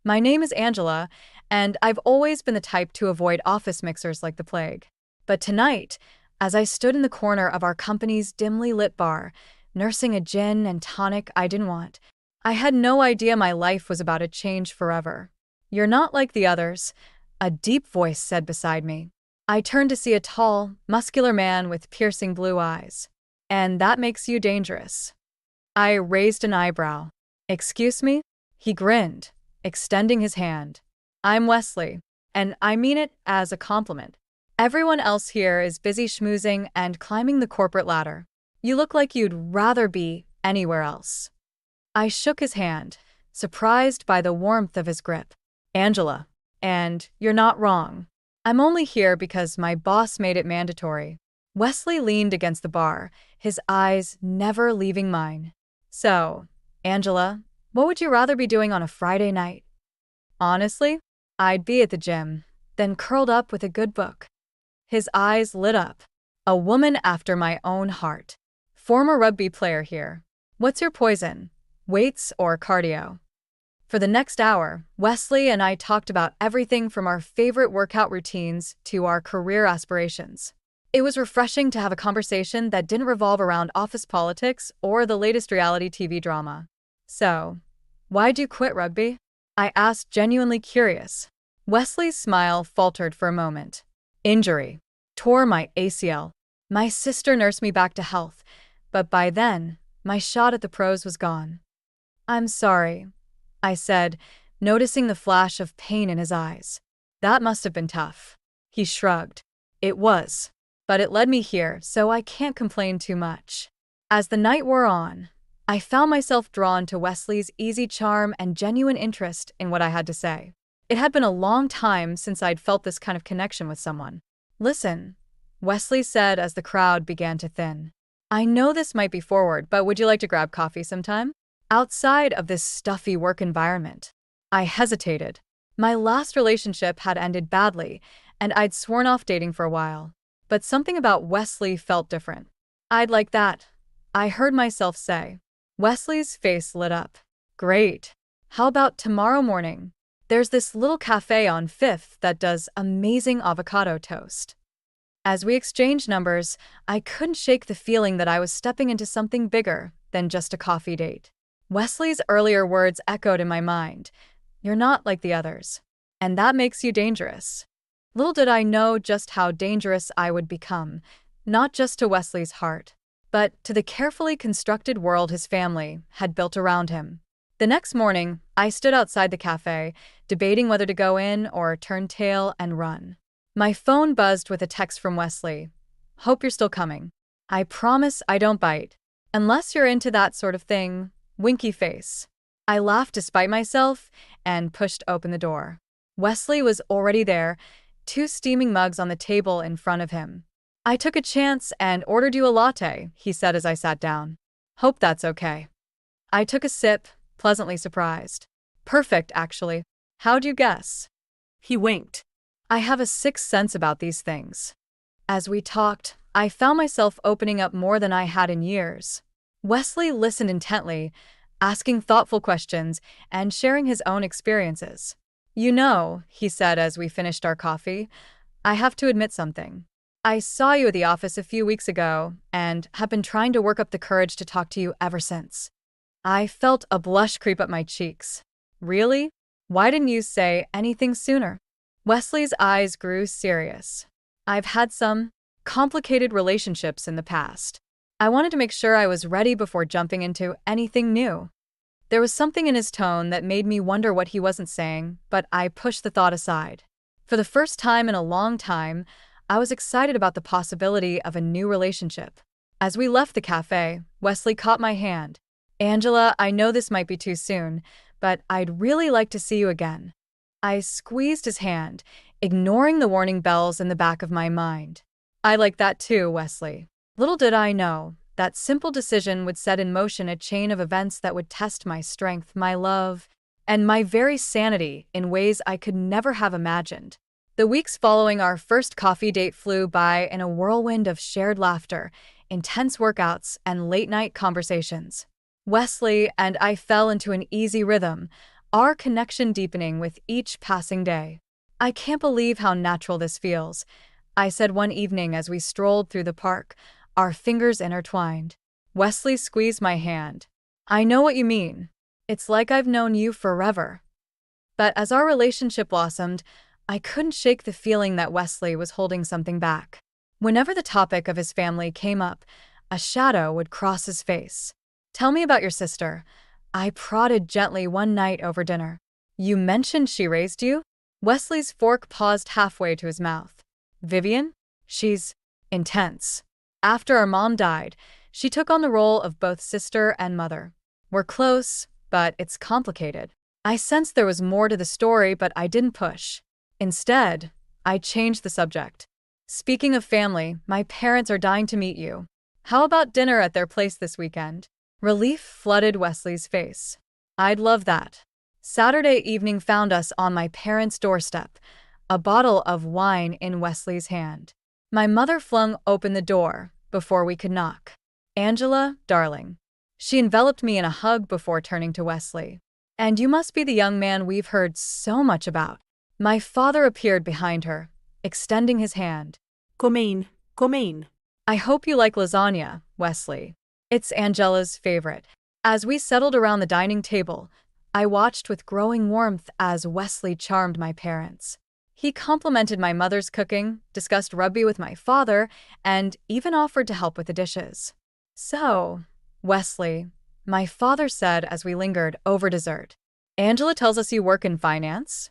My name is Angela, and I've always been the type to avoid office mixers like the plague. But tonight, as I stood in the corner of our company's dimly lit bar, nursing a gin and tonic I didn't want, I had no idea my life was about to change forever. "You're not like the others," a deep voice said beside me. I turned to see a tall, muscular man with piercing blue eyes. "And that makes you dangerous." I raised an eyebrow. "Excuse me?" He grinned, extending his hand. "I'm Wesley, and I mean it as a compliment. Everyone else here is busy schmoozing and climbing the corporate ladder. You look like you'd rather be anywhere else." I shook his hand, surprised by the warmth of his grip. "Angela, and you're not wrong. I'm only here because my boss made it mandatory." Wesley leaned against the bar, his eyes never leaving mine. "So, Angela, what would you rather be doing on a Friday night?" "Honestly, I'd be at the gym, then curled up with a good book." His eyes lit up. "A woman after my own heart. Former rugby player here. What's your poison? Weights or cardio?" For the next hour, Wesley and I talked about everything from our favorite workout routines to our career aspirations. It was refreshing to have a conversation that didn't revolve around office politics or the latest reality TV drama. "So, why'd you quit rugby?" I asked, genuinely curious. Wesley's smile faltered for a moment. "Injury. Tore my ACL. My sister nursed me back to health, but by then, my shot at the pros was gone." "I'm sorry," I said, noticing the flash of pain in his eyes. "That must have been tough." He shrugged. "It was. But it led me here, so I can't complain too much." As the night wore on, I found myself drawn to Wesley's easy charm and genuine interest in what I had to say. It had been a long time since I'd felt this kind of connection with someone. "Listen," Wesley said as the crowd began to thin. "I know this might be forward, but would you like to grab coffee sometime? Outside of this stuffy work environment." I hesitated. My last relationship had ended badly, and I'd sworn off dating for a while. But something about Wesley felt different. "I'd like that," I heard myself say. Wesley's face lit up. "Great. How about tomorrow morning? There's this little cafe on 5th that does amazing avocado toast." As we exchanged numbers, I couldn't shake the feeling that I was stepping into something bigger than just a coffee date. Wesley's earlier words echoed in my mind. "You're not like the others. And that makes you dangerous." Little did I know just how dangerous I would become, not just to Wesley's heart, but to the carefully constructed world his family had built around him. The next morning, I stood outside the cafe, debating whether to go in or turn tail and run. My phone buzzed with a text from Wesley. "Hope you're still coming. I promise I don't bite. Unless you're into that sort of thing." Winky face. I laughed despite myself and pushed open the door. Wesley was already there, 2 steaming mugs on the table in front of him. "I took a chance and ordered you a latte," he said as I sat down. "Hope that's okay." I took a sip, pleasantly surprised. "Perfect, actually. How'd you guess?" He winked. "I have a sixth sense about these things." As we talked, I found myself opening up more than I had in years. Wesley listened intently, asking thoughtful questions and sharing his own experiences. "You know," he said as we finished our coffee, "I have to admit something. I saw you at the office a few weeks ago and have been trying to work up the courage to talk to you ever since." I felt a blush creep up my cheeks. "Really? Why didn't you say anything sooner?" Wesley's eyes grew serious. "I've had some complicated relationships in the past. I wanted to make sure I was ready before jumping into anything new." There was something in his tone that made me wonder what he wasn't saying, but I pushed the thought aside. For the first time in a long time, I was excited about the possibility of a new relationship. As we left the cafe, Wesley caught my hand. "Angela, I know this might be too soon, but I'd really like to see you again." I squeezed his hand, ignoring the warning bells in the back of my mind. "I like that too, Wesley." Little did I know, that simple decision would set in motion a chain of events that would test my strength, my love, and my very sanity in ways I could never have imagined. The weeks following our first coffee date flew by in a whirlwind of shared laughter, intense workouts, and late-night conversations. Wesley and I fell into an easy rhythm, our connection deepening with each passing day. "I can't believe how natural this feels," I said one evening as we strolled through the park, our fingers intertwined. Wesley squeezed my hand. "I know what you mean. It's like I've known you forever." But as our relationship blossomed, I couldn't shake the feeling that Wesley was holding something back. Whenever the topic of his family came up, a shadow would cross his face. "Tell me about your sister," I prodded gently one night over dinner. "You mentioned she raised you?" Wesley's fork paused halfway to his mouth. "Vivian? She's intense. After our mom died, she took on the role of both sister and mother. We're close, but it's complicated." I sensed there was more to the story, but I didn't push. Instead, I changed the subject. "Speaking of family, my parents are dying to meet you. How about dinner at their place this weekend?" Relief flooded Wesley's face. "I'd love that." Saturday evening found us on my parents' doorstep, a bottle of wine in Wesley's hand. My mother flung open the door before we could knock. "Angela, darling." She enveloped me in a hug before turning to Wesley. "And you must be the young man we've heard so much about." My father appeared behind her, extending his hand. Come in, come in." "I hope you like lasagna, Wesley. It's Angela's favorite." As we settled around the dining table, I watched with growing warmth as Wesley charmed my parents. He complimented my mother's cooking, discussed rugby with my father, and even offered to help with the dishes. "So, Wesley," my father said as we lingered over dessert, "Angela tells us you work in finance?"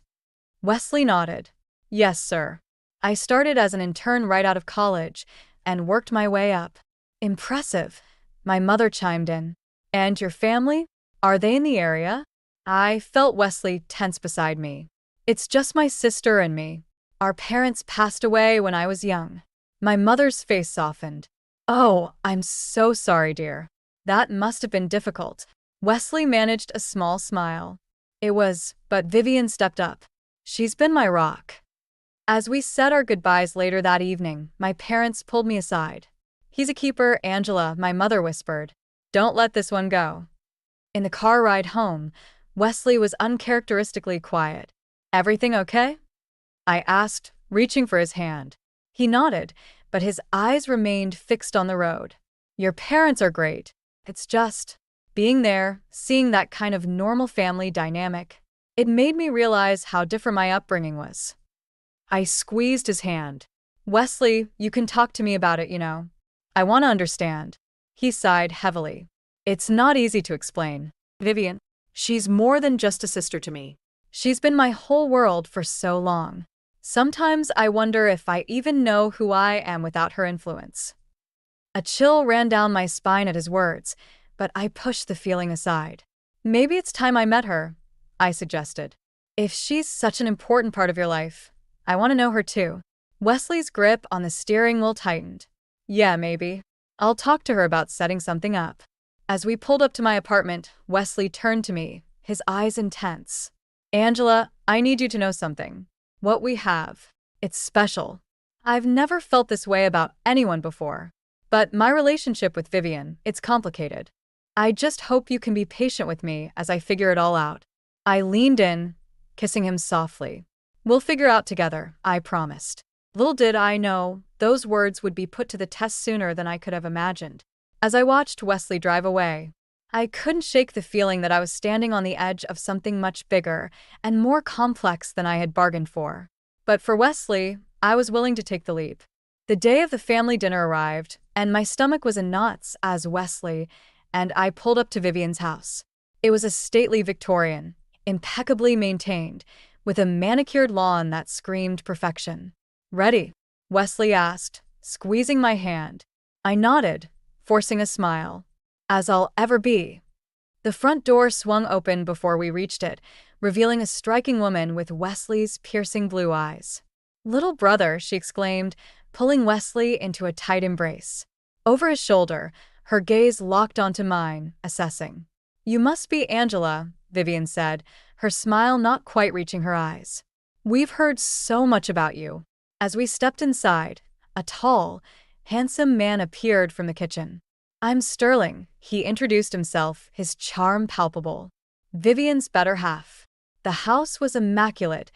Wesley nodded. "Yes, sir. I started as an intern right out of college and worked my way up." "Impressive," my mother chimed in. "And your family? Are they in the area?" I felt Wesley tense beside me. "It's just my sister and me. Our parents passed away when I was young." My mother's face softened. "Oh, I'm so sorry, dear. That must have been difficult." Wesley managed a small smile. "It was, but Vivian stepped up. She's been my rock." As we said our goodbyes later that evening, my parents pulled me aside. "He's a keeper, Angela," my mother whispered. "Don't let this one go." In the car ride home, Wesley was uncharacteristically quiet. "Everything okay?" I asked, reaching for his hand. He nodded, but his eyes remained fixed on the road. "Your parents are great. It's just being there, seeing that kind of normal family dynamic. It made me realize how different my upbringing was." I squeezed his hand. "Wesley, you can talk to me about it, you know. I want to understand." He sighed heavily. "It's not easy to explain, Vivian. She's more than just a sister to me. She's been my whole world for so long. Sometimes I wonder if I even know who I am without her influence." A chill ran down my spine at his words, but I pushed the feeling aside. "Maybe it's time I met her," I suggested. "If she's such an important part of your life, I want to know her too." Wesley's grip on the steering wheel tightened. "Yeah, maybe. I'll talk to her about setting something up." As we pulled up to my apartment, Wesley turned to me, his eyes intense. "Angela, I need you to know something. What we have, it's special. I've never felt this way about anyone before. But my relationship with Vivian, it's complicated. I just hope you can be patient with me as I figure it all out." I leaned in, kissing him softly. "We'll figure out together, I promised." Little did I know, those words would be put to the test sooner than I could have imagined. As I watched Wesley drive away, I couldn't shake the feeling that I was standing on the edge of something much bigger and more complex than I had bargained for. But for Wesley, I was willing to take the leap. The day of the family dinner arrived, and my stomach was in knots as Wesley and I pulled up to Vivian's house. It was a stately Victorian, impeccably maintained, with a manicured lawn that screamed perfection. "Ready?" Wesley asked, squeezing my hand. I nodded, forcing a smile. "As I'll ever be." The front door swung open before we reached it, revealing a striking woman with Wesley's piercing blue eyes. "Little brother," she exclaimed, pulling Wesley into a tight embrace. Over his shoulder, her gaze locked onto mine, assessing. "You must be Angela," Vivian said, her smile not quite reaching her eyes. "We've heard so much about you." As we stepped inside, a tall, handsome man appeared from the kitchen. "I'm Sterling," he introduced himself, his charm palpable. "Vivian's better half." The house was immaculate,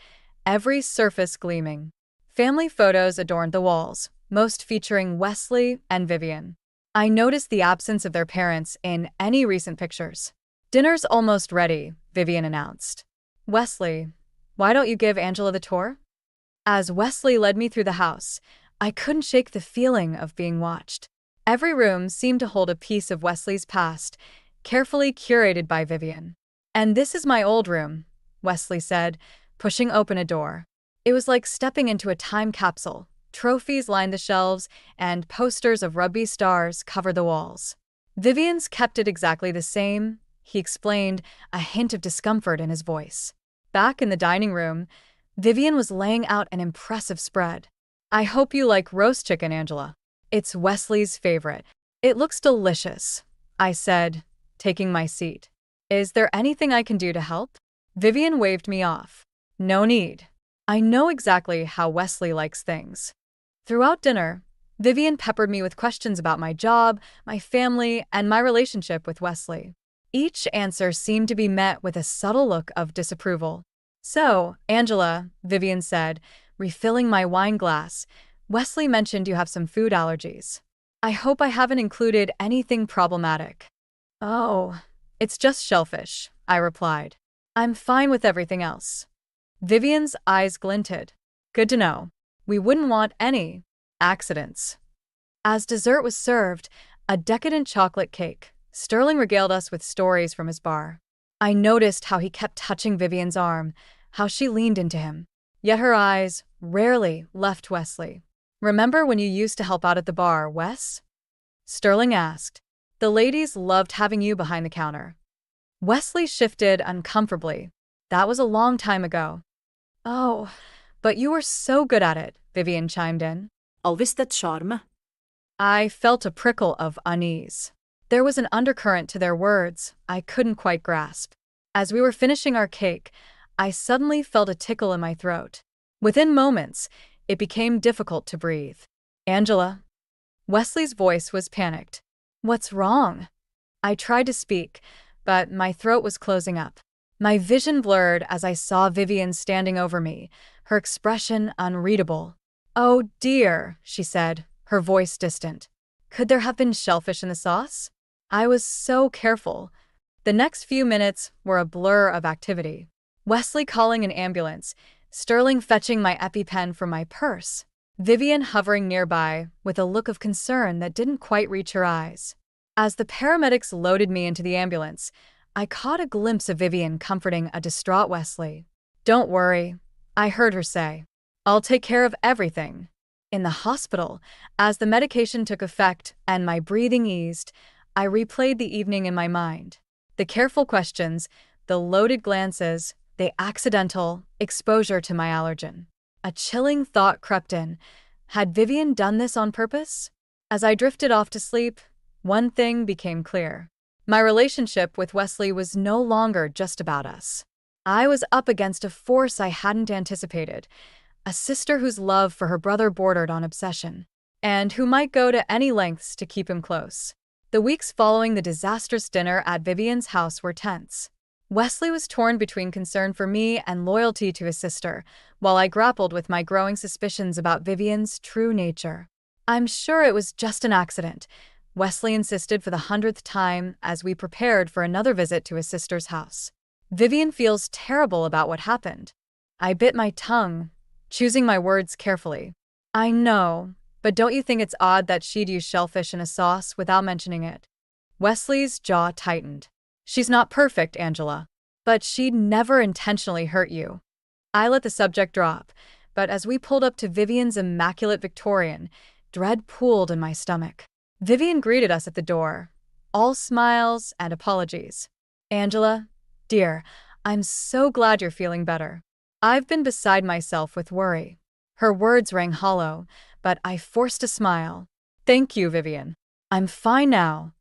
every surface gleaming. Family photos adorned the walls, most featuring Wesley and Vivian. I noticed the absence of their parents in any recent pictures. "Dinner's almost ready," Vivian announced. "Wesley, why don't you give Angela the tour?" As Wesley led me through the house, I couldn't shake the feeling of being watched. Every room seemed to hold a piece of Wesley's past, carefully curated by Vivian. "And this is my old room," Wesley said, pushing open a door. It was like stepping into a time capsule. Trophies lined the shelves, and posters of rugby stars covered the walls. "Vivian's kept it exactly the same," he explained, a hint of discomfort in his voice. Back in the dining room, Vivian was laying out an impressive spread. "I hope you like roast chicken, Angela. It's Wesley's favorite. It looks delicious," I said, taking my seat. "Is there anything I can do to help?" Vivian waved me off. "No need. I know exactly how Wesley likes things." Throughout dinner, Vivian peppered me with questions about my job, my family, and my relationship with Wesley. Each answer seemed to be met with a subtle look of disapproval. "So, Angela," Vivian said, refilling my wine glass, "Wesley mentioned you have some food allergies. I hope I haven't included anything problematic." "Oh, it's just shellfish," I replied. "I'm fine with everything else." Vivian's eyes glinted. "Good to know. We wouldn't want any accidents." As dessert was served, a decadent chocolate cake, Sterling regaled us with stories from his bar. I noticed how he kept touching Vivian's arm, how she leaned into him. Yet her eyes rarely left Wesley. "Remember when you used to help out at the bar, Wes?" Sterling asked. "The ladies loved having you behind the counter." Wesley shifted uncomfortably. "That was a long time ago." "Oh, but you were so good at it," Vivian chimed in. Al visst ett charme. I felt a prickle of unease. There was an undercurrent to their words I couldn't quite grasp. As we were finishing our cake, I suddenly felt a tickle in my throat. Within moments, it became difficult to breathe. "Angela?" Wesley's voice was panicked. "What's wrong?" I tried to speak, but my throat was closing up. My vision blurred as I saw Vivian standing over me, her expression unreadable. "Oh dear," she said, her voice distant. "Could there have been shellfish in the sauce?" I was so careful. The next few minutes were a blur of activity. Wesley calling an ambulance, Sterling fetching my EpiPen from my purse, Vivian hovering nearby with a look of concern that didn't quite reach her eyes. As the paramedics loaded me into the ambulance, I caught a glimpse of Vivian comforting a distraught Wesley. "Don't worry," I heard her say. "I'll take care of everything." In the hospital, as the medication took effect and my breathing eased, I replayed the evening in my mind. The careful questions, the loaded glances, the accidental exposure to my allergen. A chilling thought crept in. Had Vivian done this on purpose? As I drifted off to sleep, one thing became clear. My relationship with Wesley was no longer just about us. I was up against a force I hadn't anticipated, a sister whose love for her brother bordered on obsession, and who might go to any lengths to keep him close. The weeks following the disastrous dinner at Vivian's house were tense. Wesley was torn between concern for me and loyalty to his sister, while I grappled with my growing suspicions about Vivian's true nature. "I'm sure it was just an accident," Wesley insisted for the 100th time as we prepared for another visit to his sister's house. "Vivian feels terrible about what happened." I bit my tongue, choosing my words carefully. "I know, but don't you think it's odd that she'd use shellfish in a sauce without mentioning it?" Wesley's jaw tightened. "She's not perfect, Angela, but she'd never intentionally hurt you." I let the subject drop, but as we pulled up to Vivian's immaculate Victorian, dread pooled in my stomach. Vivian greeted us at the door, all smiles and apologies. "Angela, dear, I'm so glad you're feeling better. I've been beside myself with worry." Her words rang hollow, but I forced a smile. "Thank you, Vivian. I'm fine now."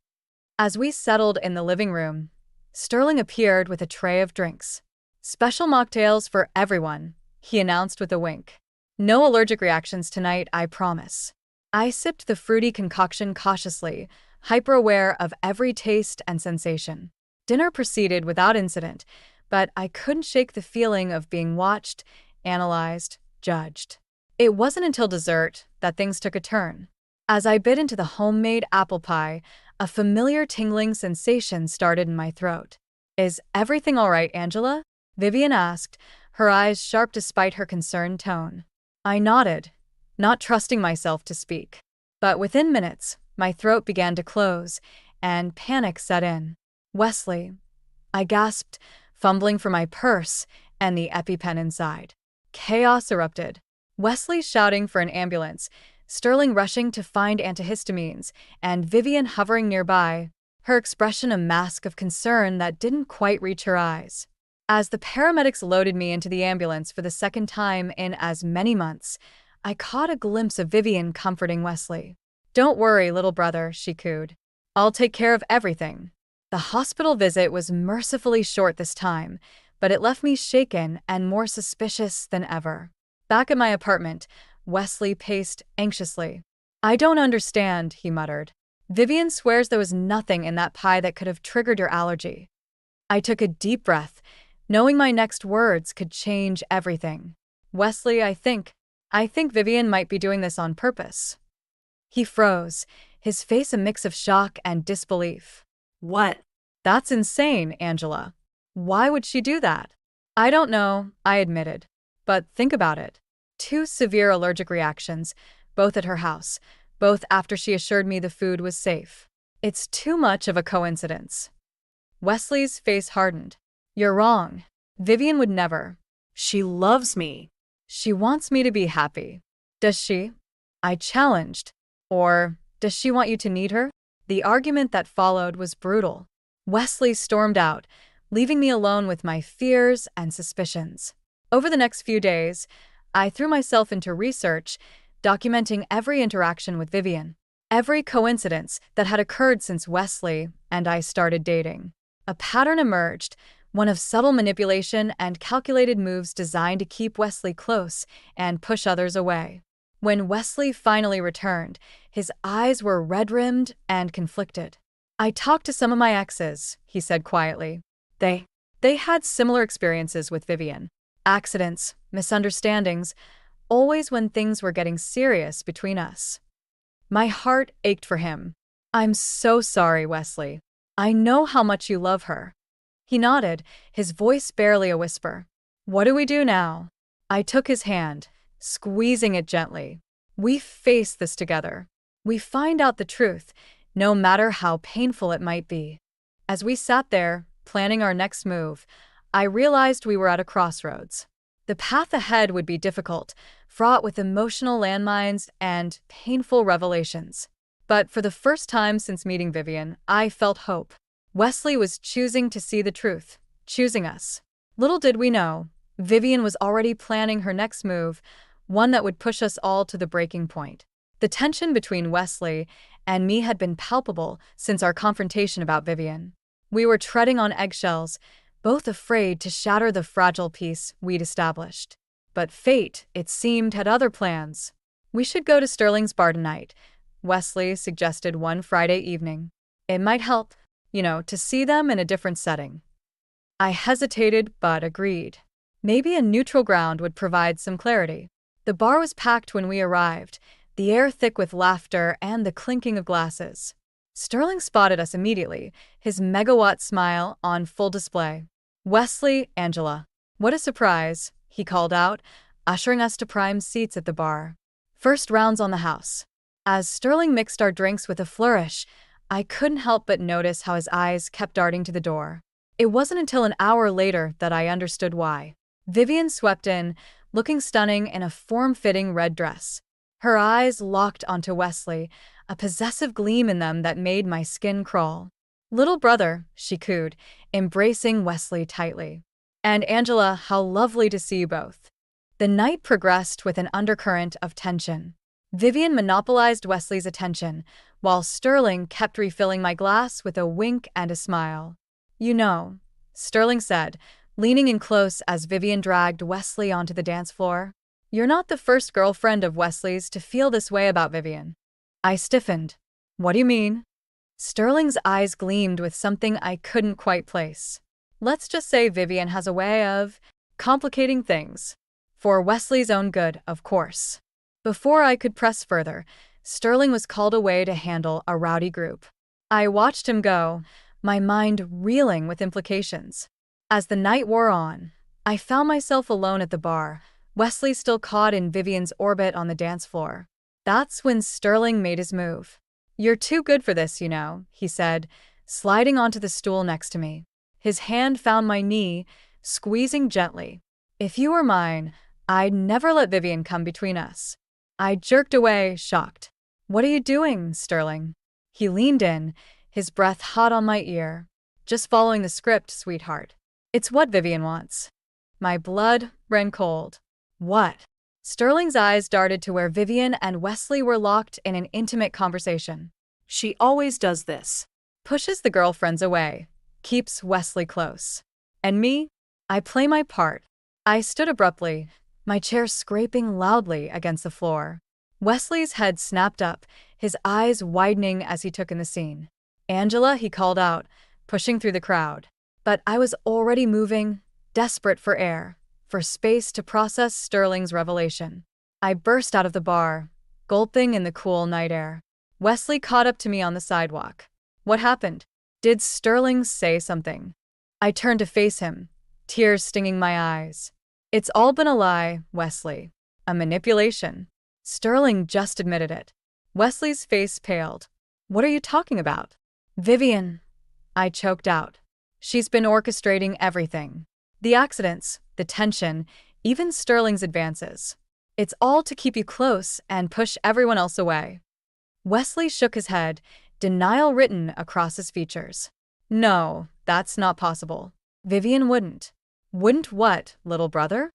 As we settled in the living room, Sterling appeared with a tray of drinks. "Special mocktails for everyone," he announced with a wink. "No allergic reactions tonight, I promise." I sipped the fruity concoction cautiously, hyper-aware of every taste and sensation. Dinner proceeded without incident, but I couldn't shake the feeling of being watched, analyzed, judged. It wasn't until dessert that things took a turn. As I bit into the homemade apple pie, a familiar tingling sensation started in my throat. "Is everything all right, Angela?" Vivian asked, her eyes sharp despite her concerned tone. I nodded, not trusting myself to speak. But within minutes, my throat began to close, and panic set in. "Wesley," I gasped, fumbling for my purse and the EpiPen inside. Chaos erupted. Wesley shouting for an ambulance, Sterling rushing to find antihistamines, and Vivian hovering nearby, her expression a mask of concern that didn't quite reach her eyes. As the paramedics loaded me into the ambulance for the second time in as many months, I caught a glimpse of Vivian comforting Wesley. "Don't worry, little brother," she cooed. "I'll take care of everything." The hospital visit was mercifully short this time, but it left me shaken and more suspicious than ever. Back at my apartment, Wesley paced anxiously. "I don't understand," he muttered. "Vivian swears there was nothing in that pie that could have triggered your allergy." I took a deep breath, knowing my next words could change everything. "Wesley, I think Vivian might be doing this on purpose." He froze, his face a mix of shock and disbelief. What? "That's insane, Angela. Why would she do that?" "I don't know," I admitted. "But think about it. 2 severe allergic reactions, both at her house, both after she assured me the food was safe. It's too much of a coincidence." Wesley's face hardened. "You're wrong. Vivian would never." She loves me. "She wants me to be happy." "Does she?" I challenged. "Or does she want you to need her?" The argument that followed was brutal. Wesley stormed out, leaving me alone with my fears and suspicions. Over the next few days, I threw myself into research, documenting every interaction with Vivian, every coincidence that had occurred since Wesley and I started dating. A pattern emerged, one of subtle manipulation and calculated moves designed to keep Wesley close and push others away. When Wesley finally returned, his eyes were red-rimmed and conflicted. "I talked to some of my exes," he said quietly. They had similar experiences with Vivian. Accidents, misunderstandings, always when things were getting serious between us. My heart ached for him. "I'm so sorry, Wesley. I know how much you love her." He nodded, his voice barely a whisper. "What do we do now?" I took his hand, squeezing it gently. "We face this together. We find out the truth, no matter how painful it might be." As we sat there, planning our next move, I realized we were at a crossroads. The path ahead would be difficult, fraught with emotional landmines and painful revelations. But for the first time since meeting Vivian, I felt hope. Wesley was choosing to see the truth, choosing us. Little did we know, Vivian was already planning her next move, one that would push us all to the breaking point. The tension between Wesley and me had been palpable since our confrontation about Vivian. We were treading on eggshells, both afraid to shatter the fragile peace we'd established. But fate, it seemed, had other plans. "We should go to Sterling's bar tonight," Wesley suggested one Friday evening. "It might help, to see them in a different setting." I hesitated but agreed. Maybe a neutral ground would provide some clarity. The bar was packed when we arrived, the air thick with laughter and the clinking of glasses. Sterling spotted us immediately, his megawatt smile on full display. "Wesley, Angela. What a surprise," he called out, ushering us to prime seats at the bar. "First rounds on the house." As Sterling mixed our drinks with a flourish, I couldn't help but notice how his eyes kept darting to the door. It wasn't until an hour later that I understood why. Vivian swept in, looking stunning in a form-fitting red dress. Her eyes locked onto Wesley, a possessive gleam in them that made my skin crawl. "Little brother," she cooed, embracing Wesley tightly. "And Angela, how lovely to see you both." The night progressed with an undercurrent of tension. Vivian monopolized Wesley's attention, while Sterling kept refilling my glass with a wink and a smile. Sterling said, leaning in close as Vivian dragged Wesley onto the dance floor. "You're not the first girlfriend of Wesley's to feel this way about Vivian." I stiffened. "What do you mean?" Sterling's eyes gleamed with something I couldn't quite place. Let's just say Vivian has a way of complicating things. For Wesley's own good, of course. Before I could press further, Sterling was called away to handle a rowdy group. I watched him go, my mind reeling with implications. As the night wore on, I found myself alone at the bar, Wesley still caught in Vivian's orbit on the dance floor. That's when Sterling made his move. "You're too good for this, you know," he said, sliding onto the stool next to me. His hand found my knee, squeezing gently. "If you were mine, I'd never let Vivian come between us." I jerked away, shocked. "What are you doing, Sterling?" He leaned in, his breath hot on my ear. "Just following the script, sweetheart. It's what Vivian wants." My blood ran cold. "What?" Sterling's eyes darted to where Vivian and Wesley were locked in an intimate conversation. She always does this. Pushes the girlfriends away. Keeps Wesley close. And me? I play my part. I stood abruptly, my chair scraping loudly against the floor. Wesley's head snapped up, his eyes widening as he took in the scene. "Angela," he called out, pushing through the crowd. But I was already moving, desperate for air, for space to process Sterling's revelation. I burst out of the bar, gulping in the cool night air. Wesley caught up to me on the sidewalk. "What happened? Did Sterling say something?" I turned to face him, tears stinging my eyes. "It's all been a lie, Wesley. A manipulation." Sterling just admitted it. Wesley's face paled. "What are you talking about?" "Vivian," I choked out. "She's been orchestrating everything. The accidents, the tension, even Sterling's advances. It's all to keep you close and push everyone else away." Wesley shook his head, denial written across his features. "No, that's not possible. Vivian wouldn't." "Wouldn't what, little brother?"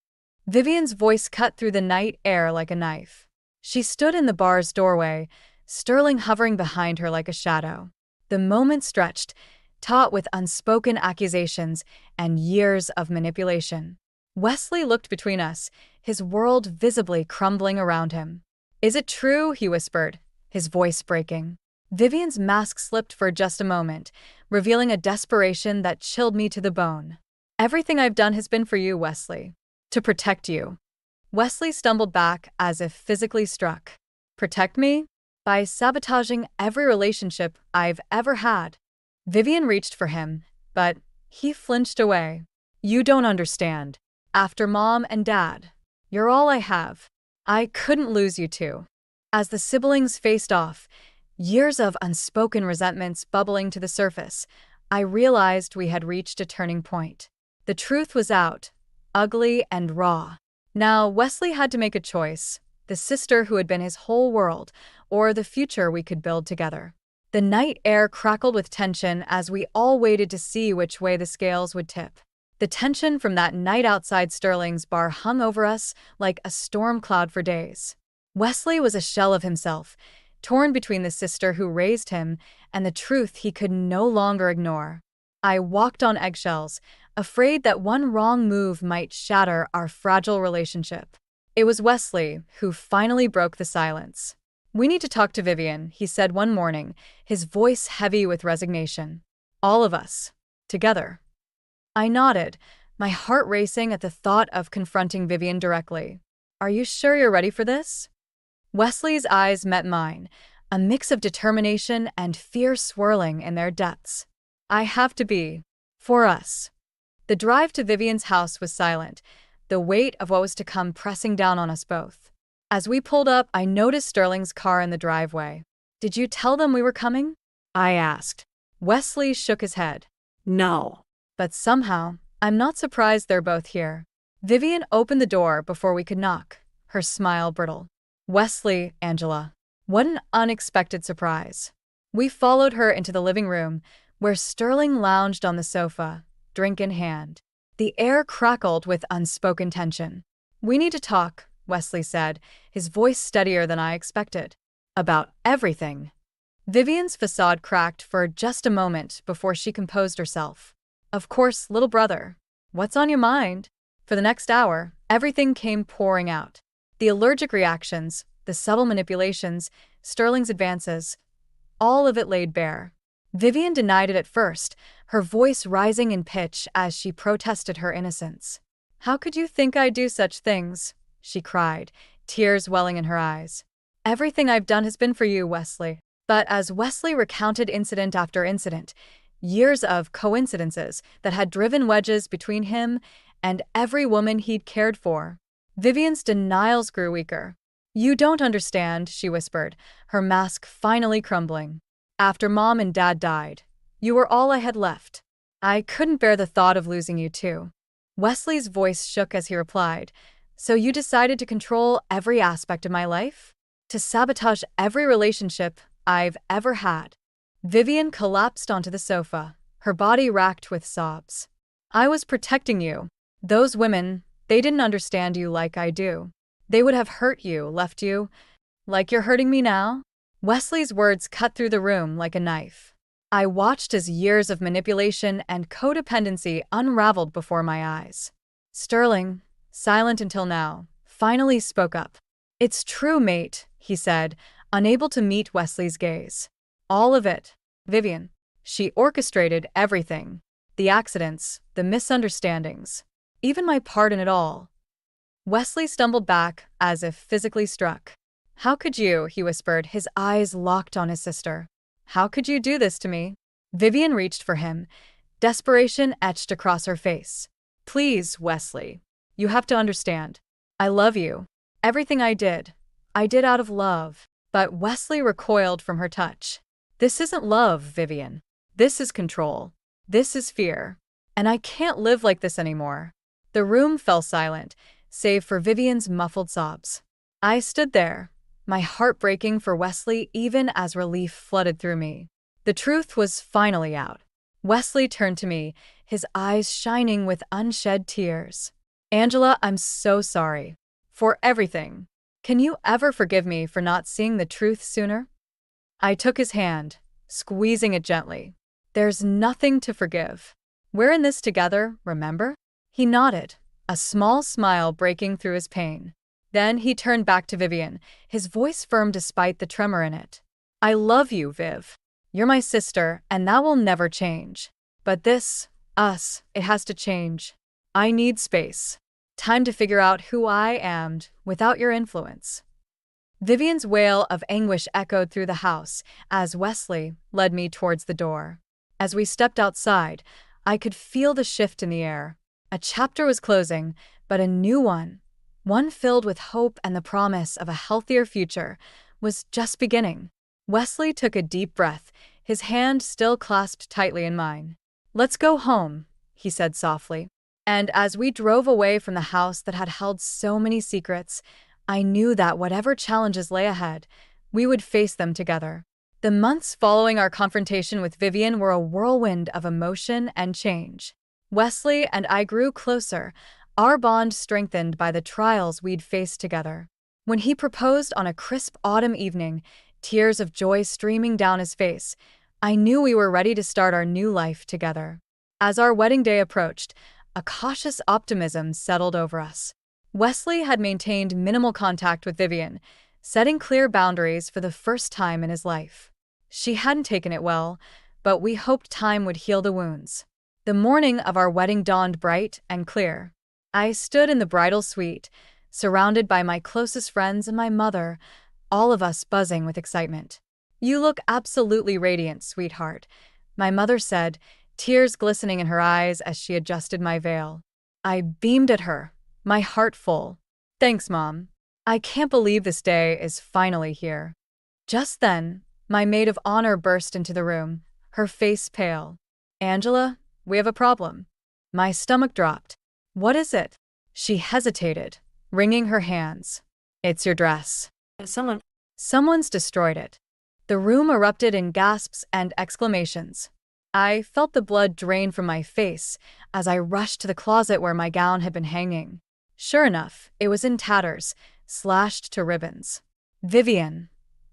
Vivian's voice cut through the night air like a knife. She stood in the bar's doorway, Sterling hovering behind her like a shadow. The moment stretched, taut with unspoken accusations and years of manipulation. Wesley looked between us, his world visibly crumbling around him. "Is it true?" he whispered, his voice breaking. Vivian's mask slipped for just a moment, revealing a desperation that chilled me to the bone. "Everything I've done has been for you, Wesley. To protect you." Wesley stumbled back as if physically struck. "Protect me?" "By sabotaging every relationship I've ever had." Vivian reached for him, but he flinched away. "You don't understand. After Mom and Dad, you're all I have. I couldn't lose you two." As the siblings faced off, years of unspoken resentments bubbling to the surface, I realized we had reached a turning point. The truth was out, ugly and raw. Now Wesley had to make a choice, the sister who had been his whole world, or the future we could build together. The night air crackled with tension as we all waited to see which way the scales would tip. The tension from that night outside Sterling's bar hung over us like a storm cloud for days. Wesley was a shell of himself, torn between the sister who raised him and the truth he could no longer ignore. I walked on eggshells, afraid that one wrong move might shatter our fragile relationship. It was Wesley who finally broke the silence. "We need to talk to Vivian," he said one morning, his voice heavy with resignation. "All of us. Together." I nodded, my heart racing at the thought of confronting Vivian directly. "Are you sure you're ready for this?" Wesley's eyes met mine, a mix of determination and fear swirling in their depths. "I have to be. For us." The drive to Vivian's house was silent, the weight of what was to come pressing down on us both. As we pulled up, I noticed Sterling's car in the driveway. "Did you tell them we were coming?" I asked. Wesley shook his head. No. "But somehow, I'm not surprised they're both here." Vivian opened the door before we could knock, her smile brittle. "Wesley, Angela." What an unexpected surprise. We followed her into the living room, where Sterling lounged on the sofa, drink in hand. The air crackled with unspoken tension. "We need to talk," Wesley said, his voice steadier than I expected. "About everything." Vivian's facade cracked for just a moment before she composed herself. "Of course, little brother. What's on your mind?" For the next hour, everything came pouring out. The allergic reactions, the subtle manipulations, Sterling's advances, all of it laid bare. Vivian denied it at first, her voice rising in pitch as she protested her innocence. "How could you think I'd do such things?" she cried, tears welling in her eyes. "Everything I've done has been for you, Wesley." But as Wesley recounted incident after incident, years of coincidences that had driven wedges between him and every woman he'd cared for, Vivian's denials grew weaker. "You don't understand," she whispered, her mask finally crumbling. "After Mom and Dad died, you were all I had left. I couldn't bear the thought of losing you too." Wesley's voice shook as he replied, "So you decided to control every aspect of my life? To sabotage every relationship I've ever had?" Vivian collapsed onto the sofa, her body racked with sobs. "I was protecting you. Those women, they didn't understand you like I do. They would have hurt you, left you, like you're hurting me now." Wesley's words cut through the room like a knife. I watched as years of manipulation and codependency unraveled before my eyes. Sterling, silent until now, finally spoke up. "It's true, mate," he said, unable to meet Wesley's gaze. "All of it, Vivian. She orchestrated everything. The accidents, the misunderstandings, even my part in it all." Wesley stumbled back, as if physically struck. "How could you?" he whispered, his eyes locked on his sister. "How could you do this to me?" Vivian reached for him, desperation etched across her face. "Please, Wesley. You have to understand. I love you. Everything I did out of love." But Wesley recoiled from her touch. "This isn't love, Vivian. This is control. This is fear. And I can't live like this anymore." The room fell silent, save for Vivian's muffled sobs. I stood there, my heart breaking for Wesley even as relief flooded through me. The truth was finally out. Wesley turned to me, his eyes shining with unshed tears. "Angela, I'm so sorry. For everything. Can you ever forgive me for not seeing the truth sooner?" I took his hand, squeezing it gently. "There's nothing to forgive. We're in this together, remember?" He nodded, a small smile breaking through his pain. Then he turned back to Vivian, his voice firm despite the tremor in it. "I love you, Viv. You're my sister, and that will never change. But this, us, it has to change. I need space. Time to figure out who I am without your influence." Vivian's wail of anguish echoed through the house as Wesley led me towards the door. As we stepped outside, I could feel the shift in the air. A chapter was closing, but a new one filled with hope and the promise of a healthier future, was just beginning. Wesley took a deep breath, his hand still clasped tightly in mine. "Let's go home," he said softly. And as we drove away from the house that had held so many secrets, I knew that whatever challenges lay ahead, we would face them together. The months following our confrontation with Vivian were a whirlwind of emotion and change. Wesley and I grew closer, our bond strengthened by the trials we'd faced together. When he proposed on a crisp autumn evening, tears of joy streaming down his face, I knew we were ready to start our new life together. As our wedding day approached, a cautious optimism settled over us. Wesley had maintained minimal contact with Vivian, setting clear boundaries for the first time in his life. She hadn't taken it well, but we hoped time would heal the wounds. The morning of our wedding dawned bright and clear. I stood in the bridal suite, surrounded by my closest friends and my mother, all of us buzzing with excitement. "You look absolutely radiant, sweetheart," my mother said, tears glistening in her eyes as she adjusted my veil. I beamed at her, my heart full. "Thanks, Mom. I can't believe this day is finally here." Just then, my maid of honor burst into the room, her face pale. "Angela, we have a problem." My stomach dropped. "What is it?" She hesitated, wringing her hands. "It's your dress. Someone's destroyed it." The room erupted in gasps and exclamations. I felt the blood drain from my face as I rushed to the closet where my gown had been hanging. Sure enough, it was in tatters, slashed to ribbons. "Vivian,"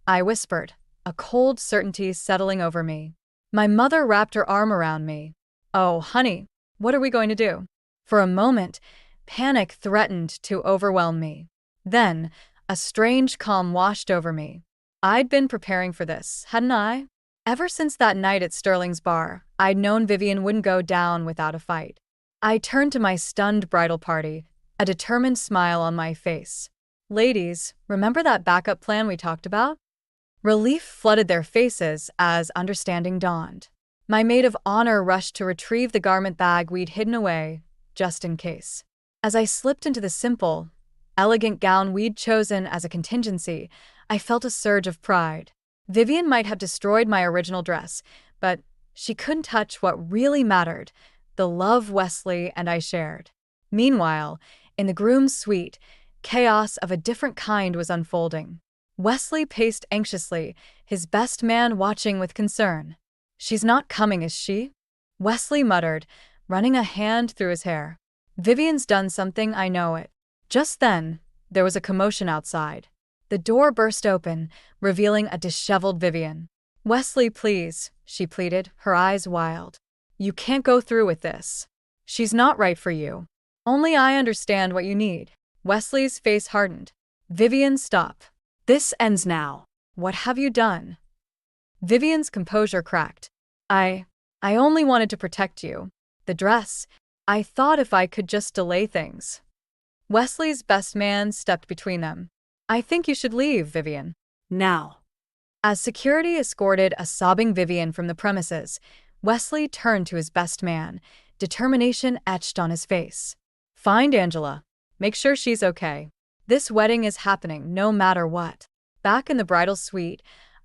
I whispered, a cold certainty settling over me. My mother wrapped her arm around me. "Oh, honey, what are we going to do?" For a moment, panic threatened to overwhelm me. Then, a strange calm washed over me. I'd been preparing for this, hadn't I? Ever since that night at Sterling's bar, I'd known Vivian wouldn't go down without a fight. I turned to my stunned bridal party, a determined smile on my face. Ladies, remember that backup plan we talked about? Relief flooded their faces as understanding dawned. My maid of honor rushed to retrieve the garment bag we'd hidden away, just in case. As I slipped into the simple, elegant gown we'd chosen as a contingency, I felt a surge of pride. Vivian might have destroyed my original dress, but she couldn't touch what really mattered, the love Wesley and I shared. Meanwhile, in the groom's suite, chaos of a different kind was unfolding. Wesley paced anxiously, his best man watching with concern. "She's not coming, is she?" Wesley muttered, running a hand through his hair. "Vivian's done something, I know it." Just then, there was a commotion outside. The door burst open, revealing a disheveled Vivian. "Wesley, please," she pleaded, her eyes wild. "You can't go through with this. She's not right for you. Only I understand what you need." Wesley's face hardened. "Vivian, stop. This ends now." "What have you done?" Vivian's composure cracked. I only wanted to protect you. The dress. I thought if I could just delay things." Wesley's best man stepped between them. "I think you should leave, Vivian." Now. As security escorted a sobbing Vivian from the premises, Wesley turned to his best man, determination etched on his face. "Find Angela. Make sure she's okay. This wedding is happening no matter what." Back in the bridal suite,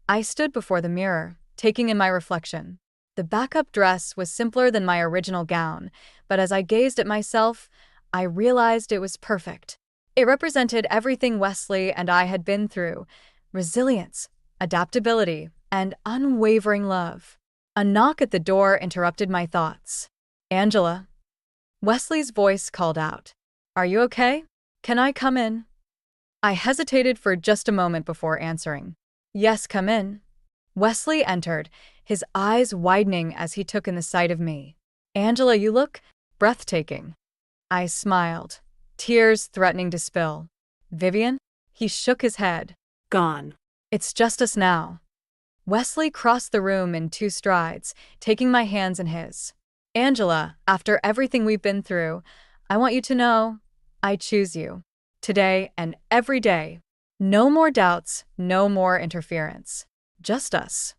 I stood before the mirror, taking in my reflection. The backup dress was simpler than my original gown, but as I gazed at myself, I realized it was perfect. It represented everything Wesley and I had been through: resilience, adaptability, and unwavering love. A knock at the door interrupted my thoughts. "Angela." Wesley's voice called out. "Are you okay? Can I come in?" I hesitated for just a moment before answering. "Yes, come in." Wesley entered, his eyes widening as he took in the sight of me. "Angela, you look breathtaking." I smiled, tears threatening to spill. "Vivian?" He shook his head. Gone. "It's just us now." Wesley crossed the room in 2 strides, taking my hands in his. "Angela, after everything we've been through, I want you to know, I choose you. Today and every day. No more doubts, no more interference. Just us."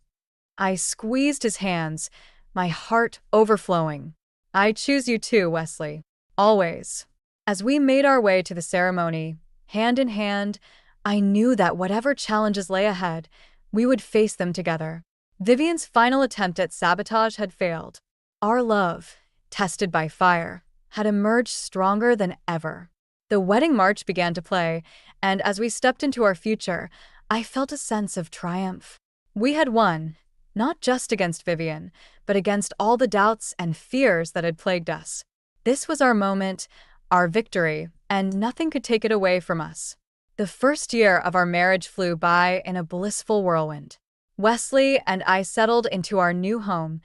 I squeezed his hands, my heart overflowing. "I choose you too, Wesley. Always." As we made our way to the ceremony, hand in hand, I knew that whatever challenges lay ahead, we would face them together. Vivian's final attempt at sabotage had failed. Our love, tested by fire, had emerged stronger than ever. The wedding march began to play, and as we stepped into our future, I felt a sense of triumph. We had won, not just against Vivian, but against all the doubts and fears that had plagued us. This was our moment, our victory, and nothing could take it away from us. The first year of our marriage flew by in a blissful whirlwind. Wesley and I settled into our new home,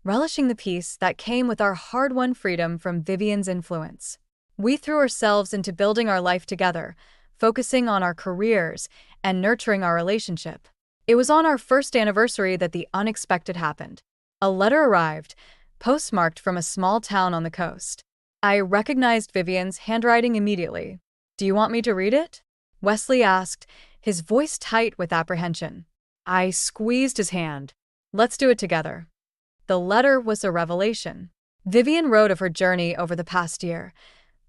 relishing the peace that came with our hard-won freedom from Vivian's influence. We threw ourselves into building our life together, focusing on our careers and nurturing our relationship. It was on our first anniversary that the unexpected happened. A letter arrived, postmarked from a small town on the coast. I recognized Vivian's handwriting immediately. "Do you want me to read it?" Wesley asked, his voice tight with apprehension. I squeezed his hand. "Let's do it together." The letter was a revelation. Vivian wrote of her journey over the past year,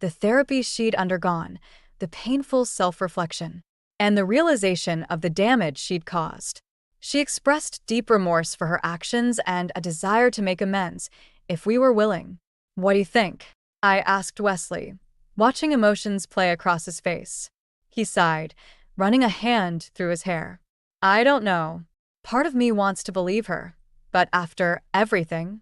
the therapy she'd undergone, the painful self-reflection, and the realization of the damage she'd caused. She expressed deep remorse for her actions and a desire to make amends, if we were willing. "What do you think?" I asked Wesley, watching emotions play across his face. He sighed, running a hand through his hair. "I don't know. Part of me wants to believe her, but after everything..."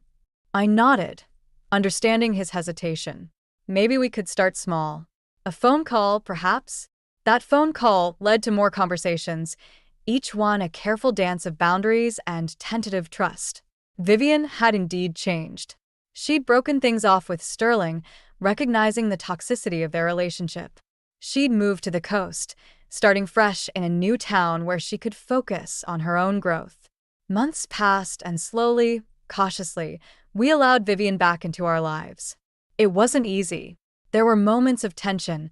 I nodded, understanding his hesitation. "Maybe we could start small. A phone call, perhaps?" That phone call led to more conversations, each one a careful dance of boundaries and tentative trust. Vivian had indeed changed. She'd broken things off with Sterling, recognizing the toxicity of their relationship. She'd moved to the coast, starting fresh in a new town where she could focus on her own growth. Months passed, and slowly, cautiously, we allowed Vivian back into our lives. It wasn't easy. There were moments of tension,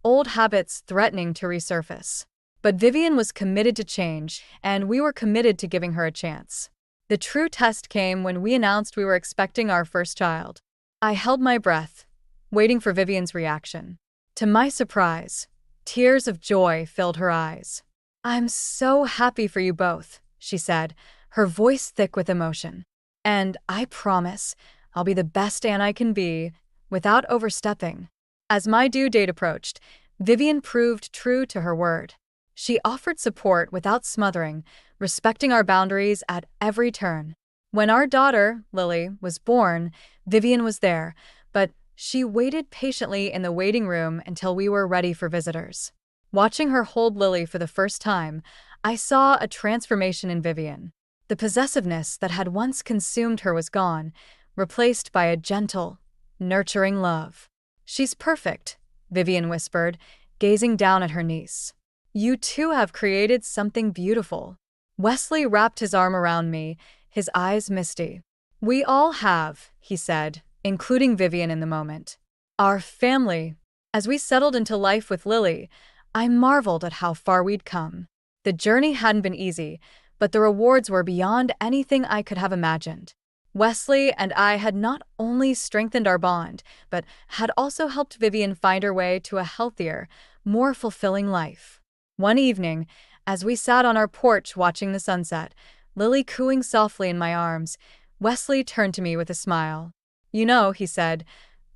old habits threatening to resurface. But Vivian was committed to change, and we were committed to giving her a chance. The true test came when we announced we were expecting our first child. I held my breath, waiting for Vivian's reaction. To my surprise, tears of joy filled her eyes. "I'm so happy for you both," she said, her voice thick with emotion. "And I promise I'll be the best aunt I can be, without overstepping." As my due date approached, Vivian proved true to her word. She offered support without smothering, respecting our boundaries at every turn. When our daughter, Lily, was born, Vivian was there, but she waited patiently in the waiting room until we were ready for visitors. Watching her hold Lily for the first time, I saw a transformation in Vivian. The possessiveness that had once consumed her was gone, replaced by a gentle, nurturing love. "She's perfect," Vivian whispered, gazing down at her niece. "You two have created something beautiful." Wesley wrapped his arm around me, his eyes misty. "We all have," he said, including Vivian in the moment. "Our family." As we settled into life with Lily, I marveled at how far we'd come. The journey hadn't been easy, but the rewards were beyond anything I could have imagined. Wesley and I had not only strengthened our bond, but had also helped Vivian find her way to a healthier, more fulfilling life. One evening, as we sat on our porch watching the sunset, Lily cooing softly in my arms, Wesley turned to me with a smile. "You know," he said,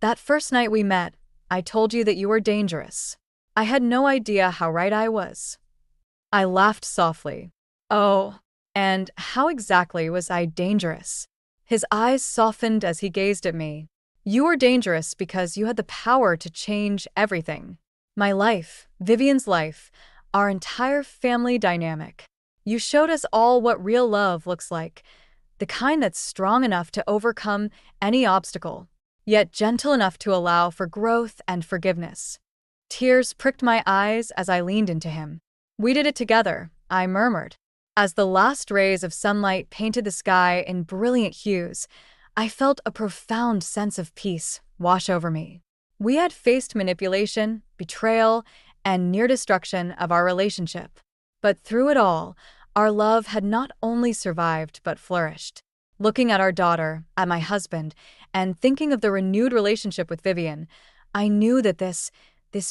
"that first night we met, I told you that you were dangerous. I had no idea how right I was." I laughed softly. "Oh, and how exactly was I dangerous?" His eyes softened as he gazed at me. "You were dangerous because you had the power to change everything. My life, Vivian's life, our entire family dynamic. You showed us all what real love looks like, the kind that's strong enough to overcome any obstacle, yet gentle enough to allow for growth and forgiveness." Tears pricked my eyes as I leaned into him. "We did it together," I murmured. As the last rays of sunlight painted the sky in brilliant hues, I felt a profound sense of peace wash over me. We had faced manipulation, betrayal, and near destruction of our relationship. But through it all, our love had not only survived but flourished. Looking at our daughter, at my husband, and thinking of the renewed relationship with Vivian, I knew that this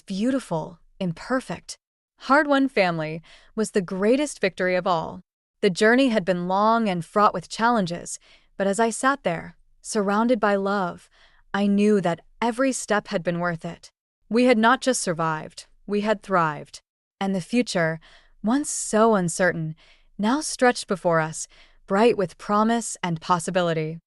beautiful, imperfect, hard-won family was the greatest victory of all. The journey had been long and fraught with challenges, but as I sat there, surrounded by love, I knew that every step had been worth it. We had not just survived, we had thrived. And the future, once so uncertain, now stretched before us, bright with promise and possibility.